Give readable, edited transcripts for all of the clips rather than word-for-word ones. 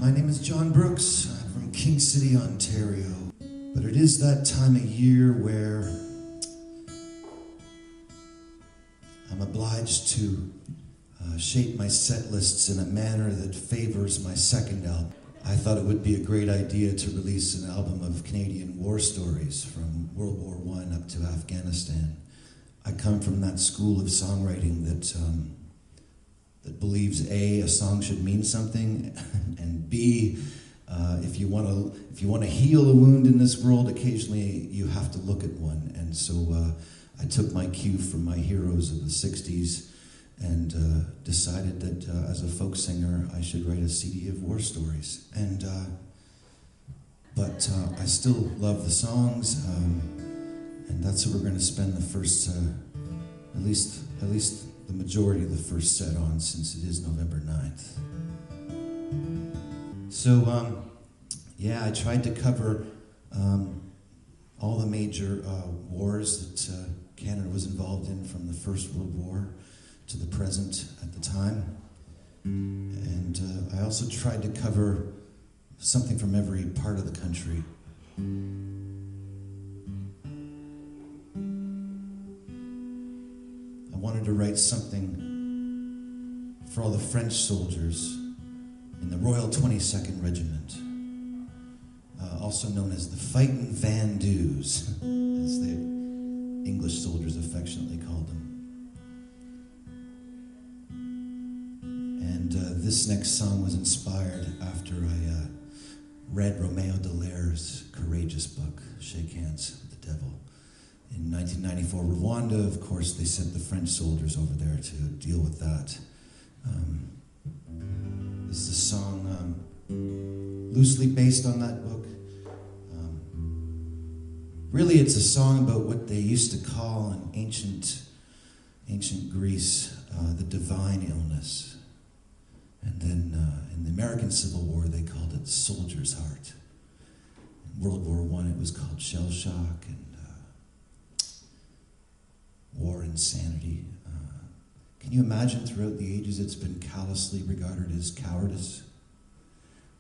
My name is Jon Brooks. I'm from King City, Ontario. But it is that time of year where I'm obliged to shape my set lists in a manner that favors my second album. I thought it would be a great idea to release an album of Canadian war stories from World War I up to Afghanistan. I come from that school of songwriting that believes a song should mean something, and B, if you want to heal a wound in this world, occasionally you have to look at one. And so I took my cue from my heroes of the 60s and decided that as a folk singer I should write a CD of war stories. But I still love the songs, and that's what we're going to spend the first, at least the majority of the first set on, since it is November 9th. So, yeah, I tried to cover all the major wars that Canada was involved in, from the First World War to the present at the time. And I also tried to cover something from every part of the country. I wanted to write something for all the French soldiers in the Royal 22nd Regiment, also known as the Fightin' Vandus, as the English soldiers affectionately called them. And this next song was inspired after I read Romeo Dallaire's courageous book, Shake Hands with the Devil. In 1994, Rwanda, of course, they sent the French soldiers over there to deal with that. This is a song loosely based on that book. Really, it's a song about what they used to call in ancient Greece the divine illness. And then in the American Civil War, they called it soldier's heart. In World War I, it was called shell shock and war insanity. Can you imagine throughout the ages it's been callously regarded as cowardice?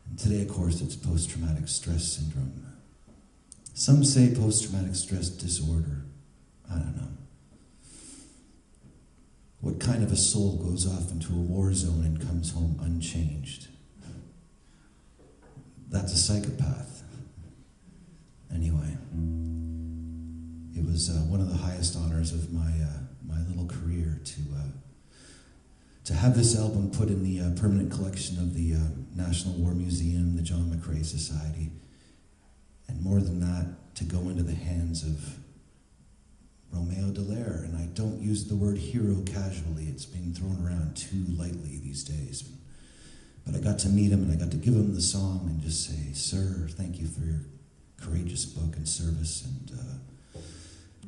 And today, of course, it's post-traumatic stress syndrome. Some say post-traumatic stress disorder. I don't know. What kind of a soul goes off into a war zone and comes home unchanged? That's a psychopath. Anyway, it was one of the highest honors of my little career to have this album put in the permanent collection of the National War Museum, the John McCrae Society, and more than that, to go into the hands of Romeo Dallaire. And I don't use the word hero casually. It's being thrown around too lightly these days. But I got to meet him, and I got to give him the song and just say, "Sir, thank you for your courageous book and service." And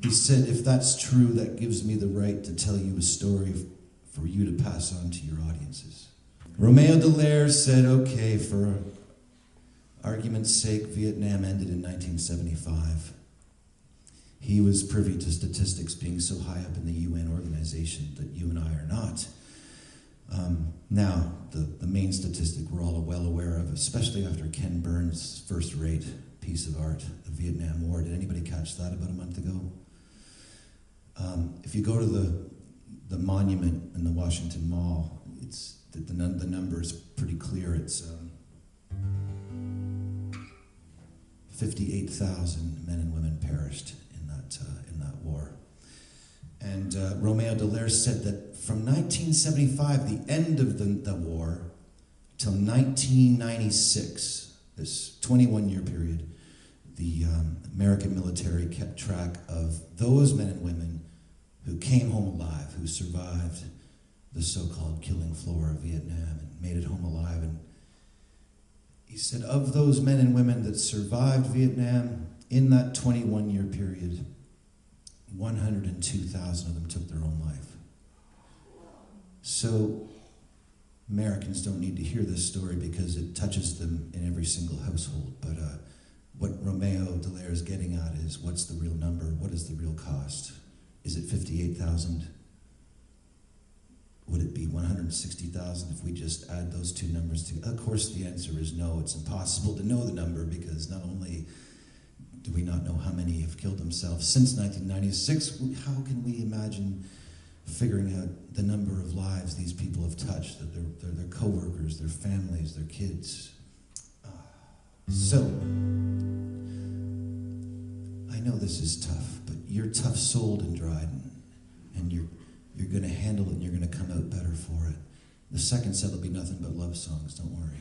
he said, "If that's true, that gives me the right to tell you a story for you to pass on to your audiences." Romeo Dallaire said, "Okay, for argument's sake, Vietnam ended in 1975. He was privy to statistics being so high up in the UN organization that you and I are not. Now, the main statistic we're all well aware of, especially after Ken Burns' first-rate piece of art, the Vietnam War. Did anybody catch that about a month ago? If you go to the monument in the Washington Mall, it's the number is pretty clear. It's 58,000 men and women perished in that war. And Romeo Dallaire said that from 1975, the end of the war, till 1996, this 21-year period, the American military kept track of those men and women who came home alive, who survived the so-called killing floor of Vietnam and made it home alive. And he said, of those men and women that survived Vietnam in that 21-year period, 102,000 of them took their own life. So Americans don't need to hear this story because it touches them in every single household. But what Romeo Dallaire is getting at is, what's the real number? What is the real cost? Is it 58,000? would it be 160,000 if we just add those two numbers together? Of course, the answer is no. It's impossible to know the number because not only do we not know how many have killed themselves since 1996, how can we imagine figuring out the number of lives these people have touched, their co-workers, their families, their kids? So, I know this is tough, but you're tough-souled in Dryden, and you're going to handle it, and you're going to come out better for it. The second set will be nothing but love songs, don't worry.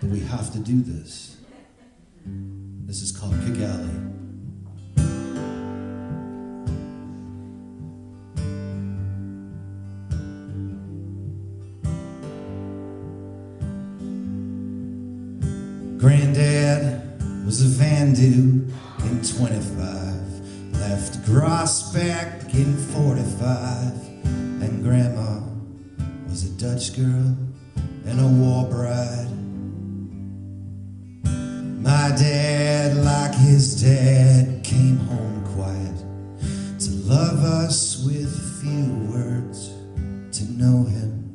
But we have to do this. This is called Kigali. Granddad was a Vandu in 25, left Grosbeck in 45, and Grandma was a Dutch girl and a war bride. My dad, like his dad, came home quiet to love us with few words. To know him,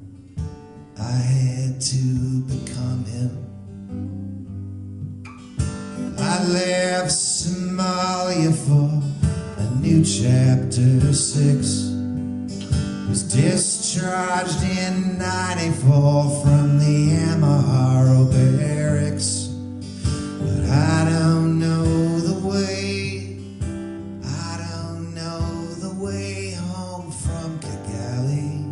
I had to become him. I left Somalia for a new chapter 6. Was discharged in 94 from the Amaharo barracks. But I don't know the way, I don't know the way home from Kigali.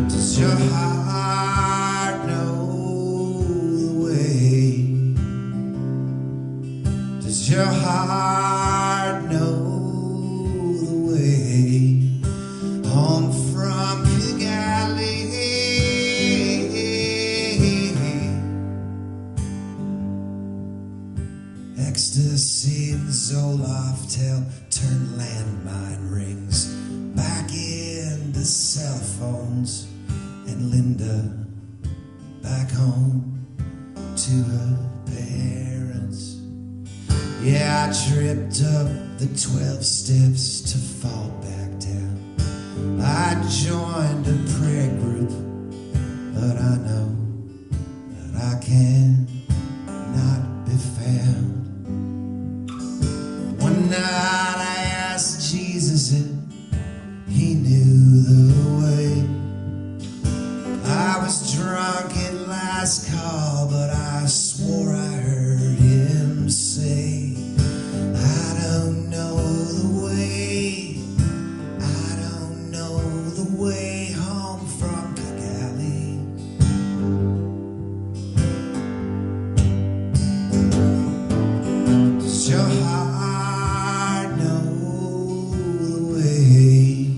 Does your heart know the way? Does your heart know the way home from Kigali? Ecstasy and Zoloft turned landmine rings back into cell phones, and Linda back home to her parents. Yeah, I tripped up the 12 steps to fall back down. I joined a prayer group, but I know that I can not be found. One night I asked Jesus if he knew the way. I was drunk at last call, but I swore I heard him say, I don't know the way, I don't know the way home from Kigali. Does your heart know the way?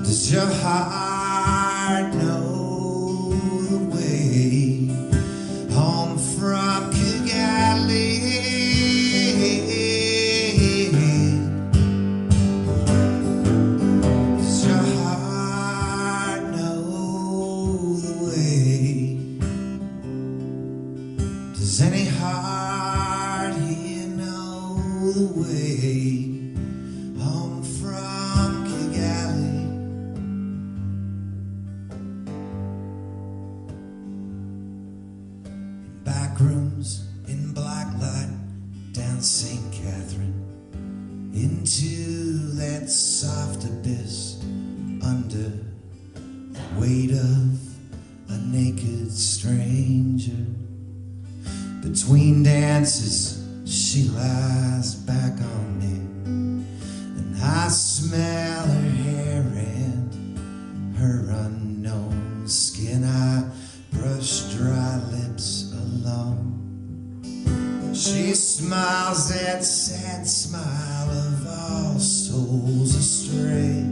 Does your heart know the way home from Kigali? Does your heart know the way? Does any heart here know the way home from Kigali? Back rooms in black light down St. Catherine, into that soft abyss under the weight of a naked stranger. Between dances she lies back on me, and I smell her hair and her unknown skin. I brush dry lips alone. She smiles that sad smile of all souls astray.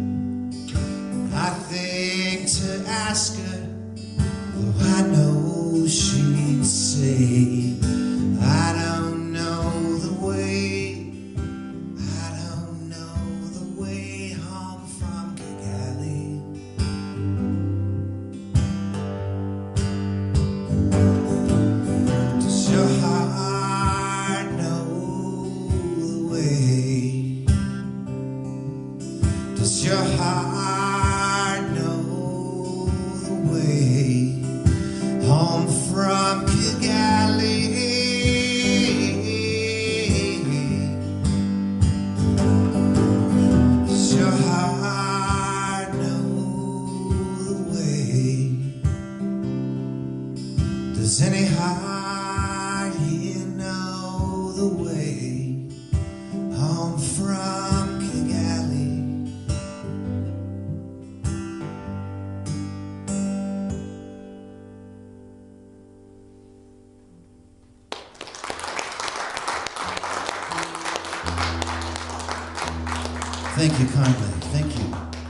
I think to ask her, though I know she'd say, I don't know the way, I don't know the way home from Kigali. Does your heart know Thank you kindly. Thank you.